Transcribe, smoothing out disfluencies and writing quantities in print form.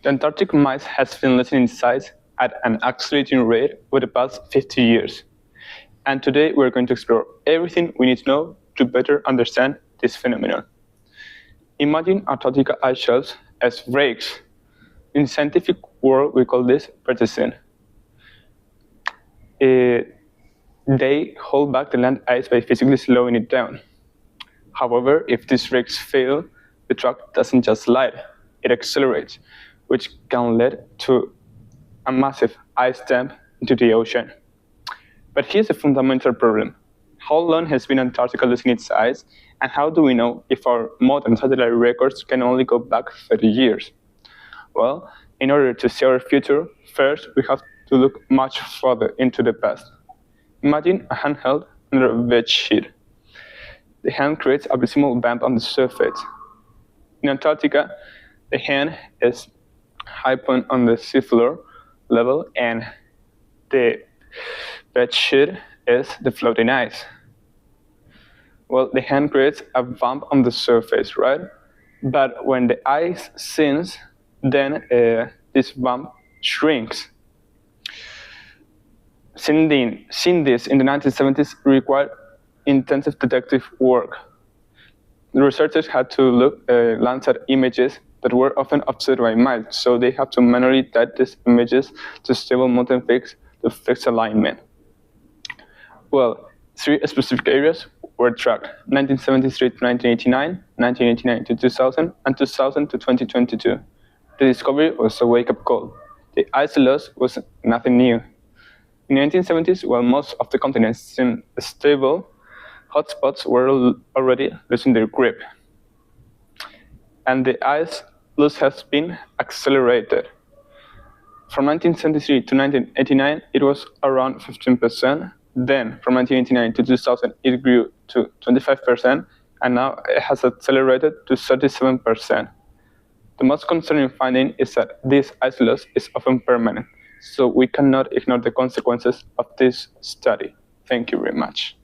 The Antarctic ice has been lessening in size at an accelerating rate over the past 50 years. And today we're going to explore everything we need to know to better understand this phenomenon. Imagine Antarctica ice shelves as breaks. In the scientific world, we call this pertusing. They hold back the land ice by physically slowing it down. However, if these breaks fail, the track doesn't just slide, it accelerates, which can lead to a massive ice dam into the ocean. But here's a fundamental problem. How long has been Antarctica losing its ice, and how do we know if our modern satellite records can only go back 30 years? Well, in order to see our future, first we have to look much further into the past. Imagine a hand held under a bed sheet. The hand creates a visible bump on the surface. In Antarctica, the hand is high point on the seafloor level, and the bed sheet is the floating ice. Well, the hand creates a bump on the surface, right? But when the ice sinks, then this bump shrinks. Seeing this in the 1970s required intensive detective work. The researchers had to glance at images that were often offset by miles, so they have to manually type these images to stable mountain peaks to fix alignment. Well, 3 specific areas were tracked: 1973 to 1989, 1989 to 2000, and 2000 to 2022. The discovery was a wake-up call. The ice loss was nothing new. In the 1970s, while most of the continents seemed stable, hotspots were already losing their grip. And the ice loss has been accelerated. From 1973 to 1989, it was around 15%. Then, from 1989 to 2000, it grew to 25%, and now it has accelerated to 37%. The most concerning finding is that this ice loss is often permanent, so we cannot ignore the consequences of this study. Thank you very much.